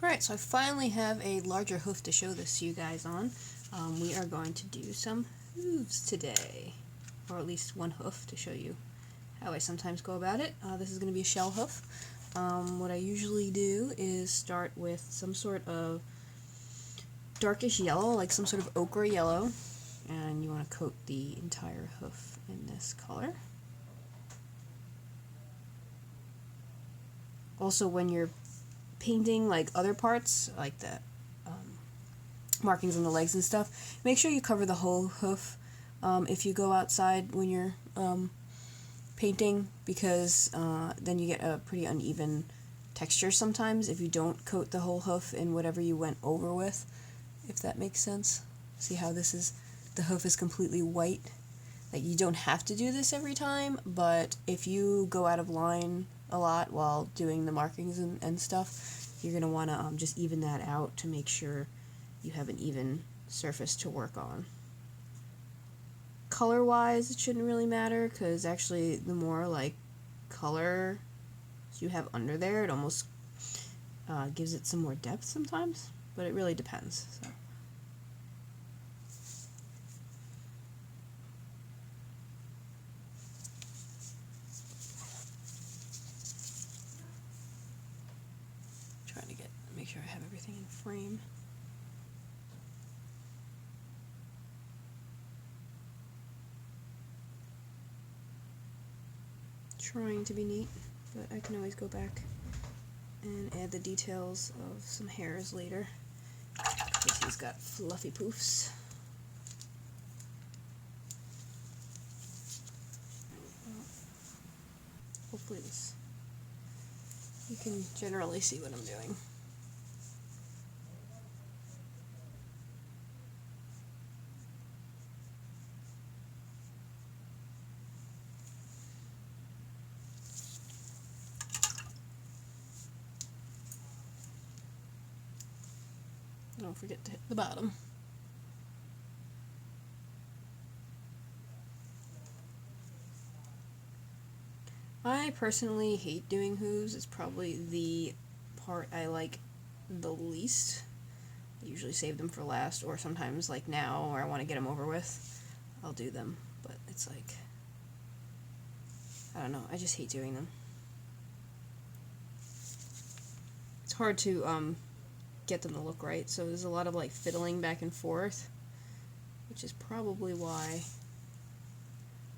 Alright, so I finally have a larger hoof to show this to you guys on. We are going to do some hooves today, or at least one hoof to show you how I sometimes go about it. This is going to be a shell hoof. What I usually do is start with some sort of darkish yellow, like some sort of ochre yellow, and you want to coat the entire hoof in this color. Also, when you're painting like other parts, like the markings on the legs and stuff, make sure you cover the whole hoof if you go outside when you're painting, because then you get a pretty uneven texture sometimes if you don't coat the whole hoof in whatever you went over with, if that makes sense. See how this is, the hoof is completely white. Like, you don't have to do this every time, but if you go out of line a lot while doing the markings and stuff, you're going to want to just even that out to make sure you have an even surface to work on. Color-wise, it shouldn't really matter, because actually the more like color you have under there, it almost gives it some more depth sometimes, but it really depends. So. Trying to make sure I have everything in frame. Trying to be neat, but I can always go back and add the details of some hairs later, because he's got fluffy poofs. Hopefully you can generally see what I'm doing. Don't forget to hit the bottom. I personally hate doing hooves. It's probably the part I like the least. I usually save them for last, or sometimes like now where I want to get them over with, I'll do them. But it's like, I don't know, I just hate doing them. It's hard to get them to look right, so there's a lot of like fiddling back and forth, which is probably why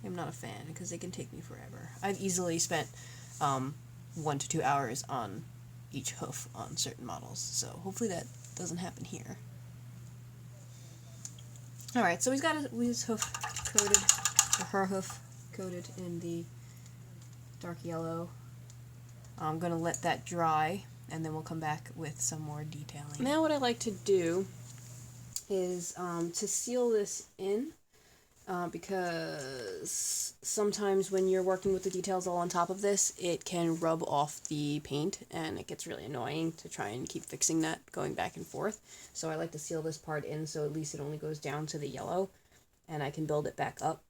I'm not a fan, because they can take me forever. I've easily spent 1 to 2 hours on each hoof on certain models, so hopefully that doesn't happen here. Alright, so he's got his hoof coated, or her hoof coated in the dark yellow. I'm going to let that dry, and then we'll come back with some more detailing. Now what I like to do is to seal this in, because sometimes when you're working with the details all on top of this, it can rub off the paint, and it gets really annoying to try and keep fixing that, going back and forth. So I like to seal this part in, so at least it only goes down to the yellow, and I can build it back up.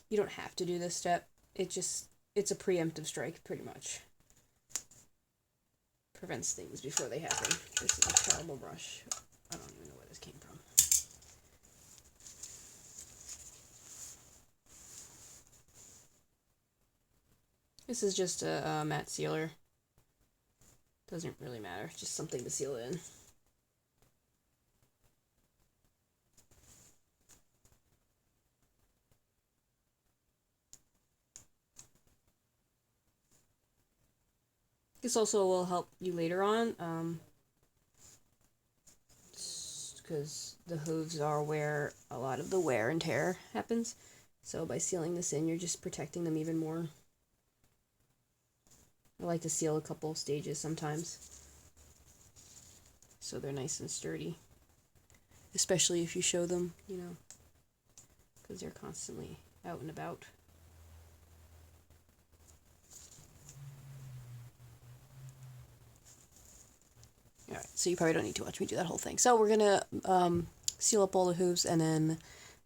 You don't have to do this step. It's a preemptive strike, pretty much. Prevents things before they happen. This is a terrible brush. I don't even know where this came from. This is just a matte sealer. Doesn't really matter, just something to seal it in. This also will help you later on, because the hooves are where a lot of the wear and tear happens. So by sealing this in, you're just protecting them even more. I like to seal a couple of stages sometimes, so they're nice and sturdy. Especially if you show them, you know, because they're constantly out and about. Alright, so you probably don't need to watch me do that whole thing. So we're going to seal up all the hooves and then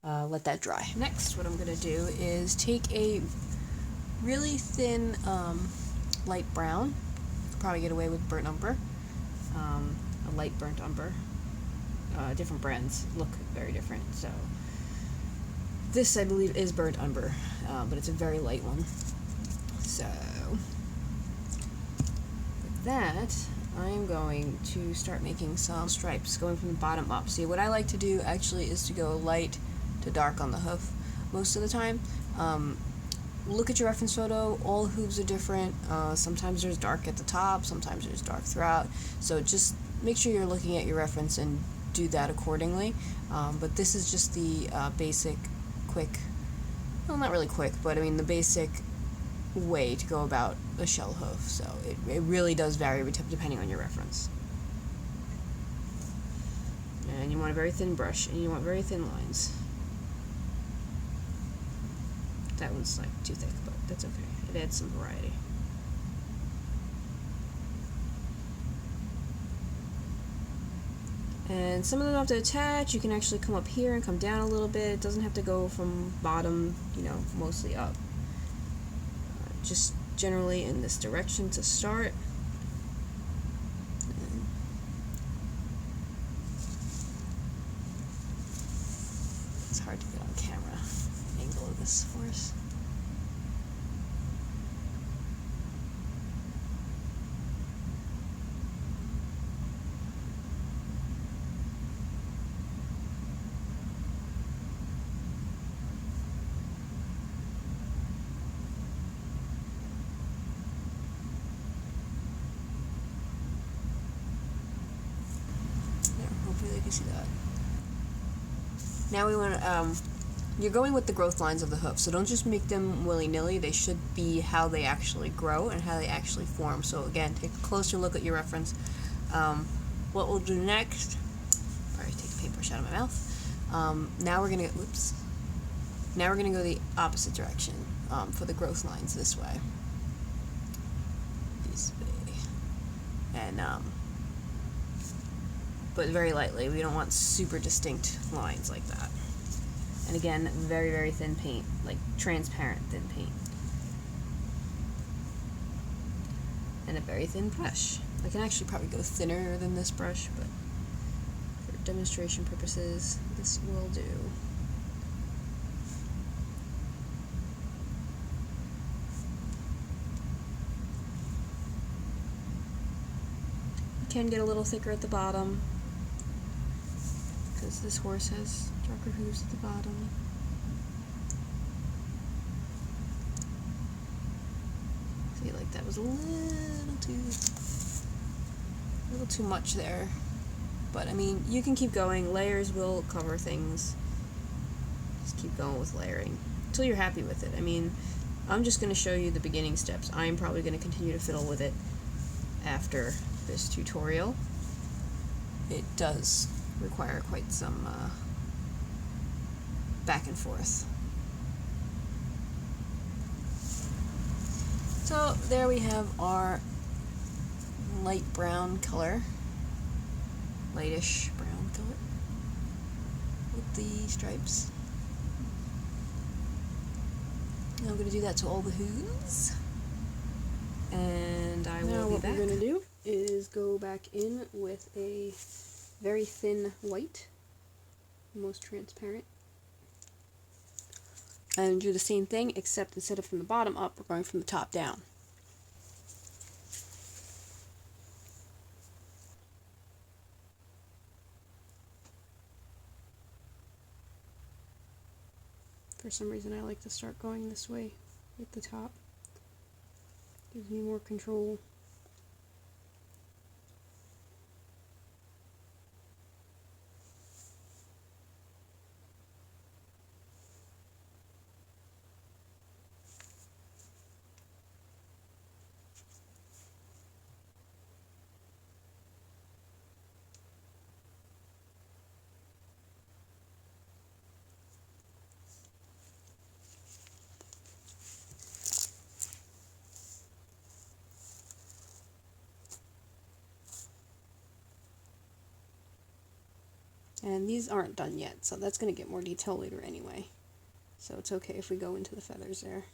let that dry. Next, what I'm going to do is take a really thin light brown could probably get away with burnt umber, a light burnt umber. Different brands look very different, so this I believe is burnt umber, but it's a very light one. So with that, I'm going to start making some stripes going from the bottom up. See, what I like to do actually is to go light to dark on the hoof most of the time. Look at your reference photo. All hooves are different. Sometimes there's dark at the top, sometimes there's dark throughout, so just make sure you're looking at your reference and do that accordingly. But this is just the basic, quick, well, not really quick, but I mean the basic way to go about a shell hoof. So it really does vary depending on your reference. And you want a very thin brush, and you want very thin lines. That one's like too thick, but that's okay. It adds some variety. And some of them have to attach. You can actually come up here and come down a little bit. It doesn't have to go from bottom, you know, mostly up. Just generally in this direction to start. It's hard to get on camera, the angle of this horse. Hopefully you can see that. Now we want to, you're going with the growth lines of the hoof, so don't just make them willy-nilly. They should be how they actually grow and how they actually form. So again, take a closer look at your reference. What we'll do next, sorry, take a paintbrush out of my mouth. Now we're going to, now we're going to go the opposite direction for the growth lines this way. This way. And, but very lightly. We don't want super distinct lines like that. And again, very, very thin paint, like transparent thin paint. And a very thin brush. I can actually probably go thinner than this brush, but for demonstration purposes, this will do. You can get a little thicker at the bottom, because this horse has darker hooves at the bottom. See, like that was a little too much there. But I mean, you can keep going. Layers will cover things. Just keep going with layering until you're happy with it. I mean, I'm just going to show you the beginning steps. I'm probably going to continue to fiddle with it after this tutorial. It does require quite some back and forth. So there we have our light brown color, lightish brown color with the stripes. Now I'm going to do that to all the hooves, and I will be back. Now what we're going to do is go back in with a very thin white, most transparent, and do the same thing, except instead of from the bottom up, we're going from the top down. For some reason I like to start going this way with the top. Gives me more control. And these aren't done yet, so that's going to get more detail later anyway. So it's okay if we go into the feathers there.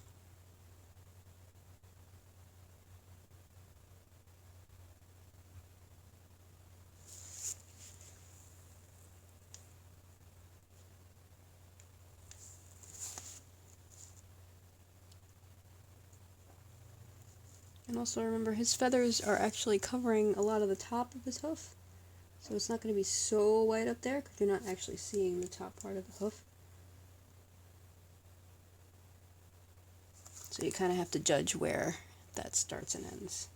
And also remember, his feathers are actually covering a lot of the top of his hoof. So it's not going to be so white up there because you're not actually seeing the top part of the hoof. So you kind of have to judge where that starts and ends.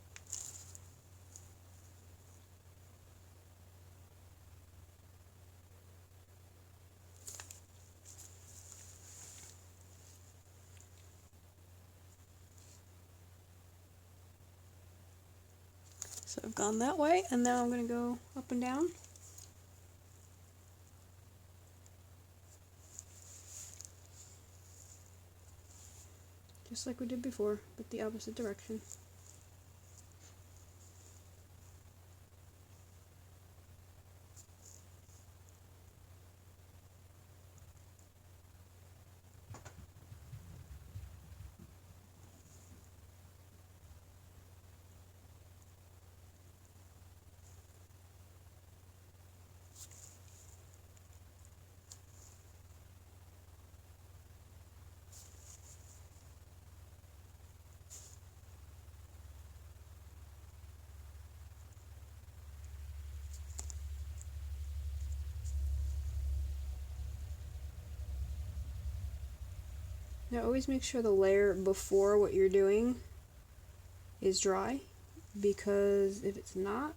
So I've gone that way, and now I'm going to go up and down. Just like we did before, but the opposite direction. Now always make sure the layer before what you're doing is dry, because if it's not,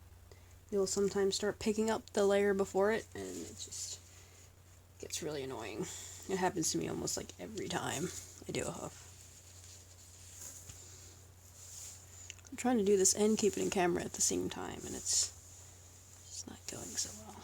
you'll sometimes start picking up the layer before it, and it just gets really annoying. It happens to me almost like every time I do a hoof. I'm trying to do this and keep it in camera at the same time, and it's just not going so well.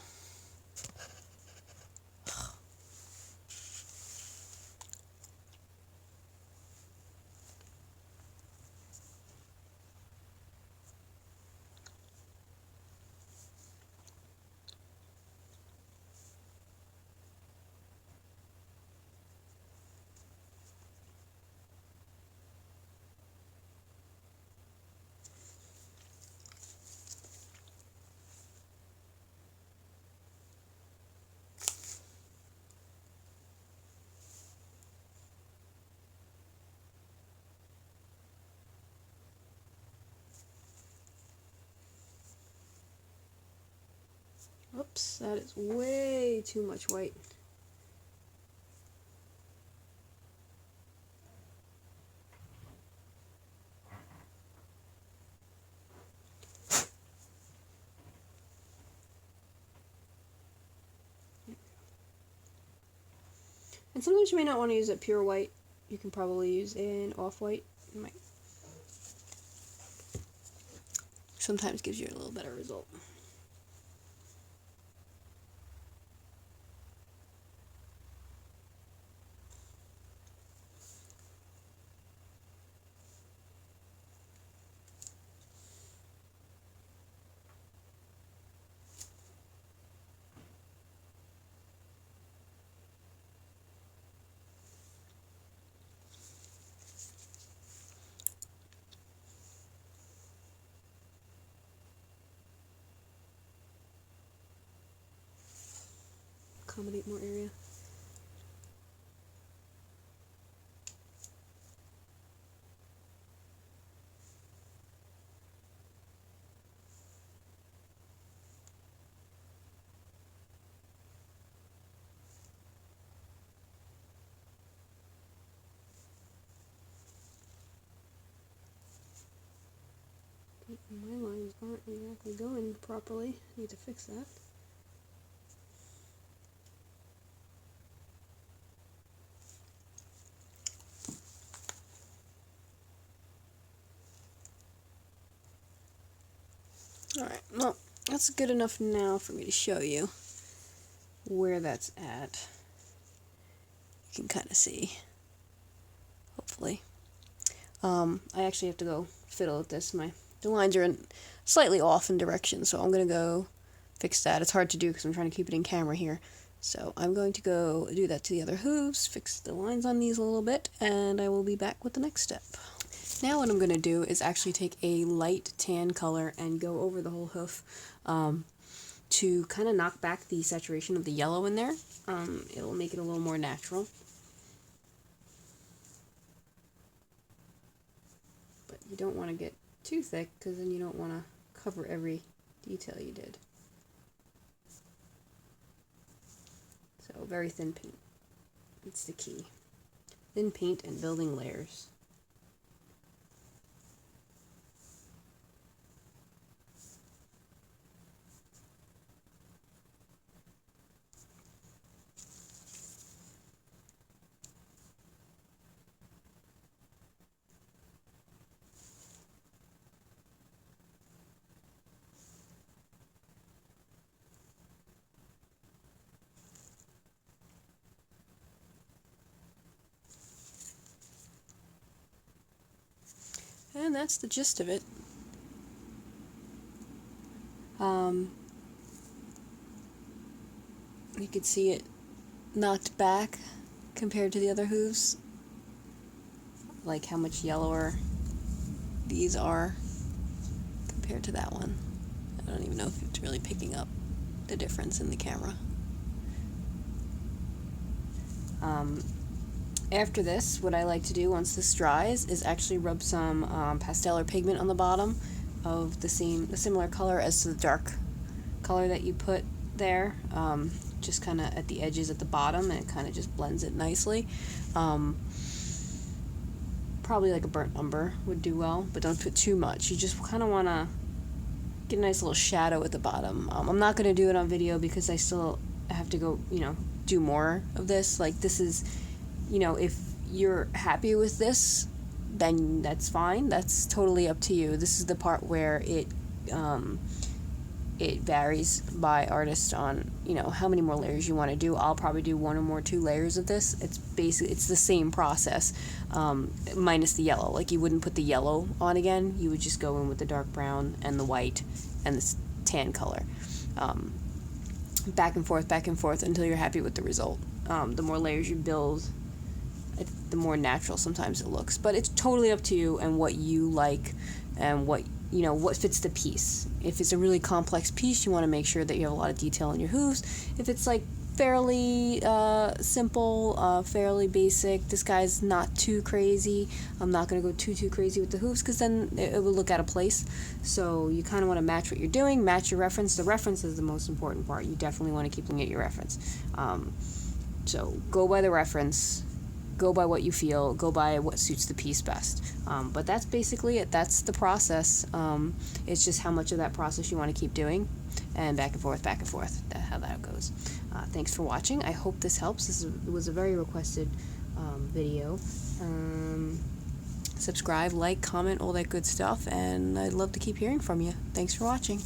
Oops, that is way too much white. And sometimes you may not want to use a pure white. You can probably use an off-white. It might sometimes gives you a little better result. Accommodate more area. My lines aren't exactly going properly. I need to fix that. Alright, well, that's good enough now for me to show you where that's at. You can kind of see, hopefully. I actually have to go fiddle with this. The lines are slightly off in direction, so I'm going to go fix that. It's hard to do because I'm trying to keep it in camera here. So I'm going to go do that to the other hooves, fix the lines on these a little bit, and I will be back with the next step. Now what I'm going to do is actually take a light tan color and go over the whole hoof to kind of knock back the saturation of the yellow in there. It'll make it a little more natural. But you don't want to get too thick, because then you don't want to cover every detail you did. So very thin paint. It's the key. Thin paint and building layers. And that's the gist of it. You could see it knocked back compared to the other hooves. Like how much yellower these are compared to that one. I don't even know if it's really picking up the difference in the camera. After this, what I like to do once this dries is actually rub some pastel or pigment on the bottom of the similar color as to the dark color that you put there, just kind of at the edges at the bottom, and it kind of just blends it nicely. Probably like a burnt umber would do well, but don't put too much. You just kind of want to get a nice little shadow at the bottom. I'm not going to do it on video because I still have to go, do more of this. Like, this is, if you're happy with this, then that's fine. That's totally up to you. This is the part where it varies by artist on, how many more layers you want to do. I'll probably do 1 or more 2 layers of this. It's the same process, minus the yellow. Like, you wouldn't put the yellow on again. You would just go in with the dark brown and the white and the tan color. Back and forth until you're happy with the result. The more layers you build, the more natural sometimes it looks. But it's totally up to you and what you like and what fits the piece. If it's a really complex piece, you want to make sure that you have a lot of detail in your hooves. If it's like fairly simple, fairly basic, this guy's not too crazy, I'm not going to go too crazy with the hooves because then it will look out of place. So you kind of want to match what you're doing, match your reference. The reference is the most important part. You definitely want to keep looking at your reference. So go by the reference. Go by what you feel, go by what suits the piece best. But that's basically it. That's the process. It's just how much of that process you want to keep doing, and back and forth, that's how that goes. Thanks for watching. I hope this helps. This was a very requested video. Subscribe, like, comment, all that good stuff, and I'd love to keep hearing from you. Thanks for watching.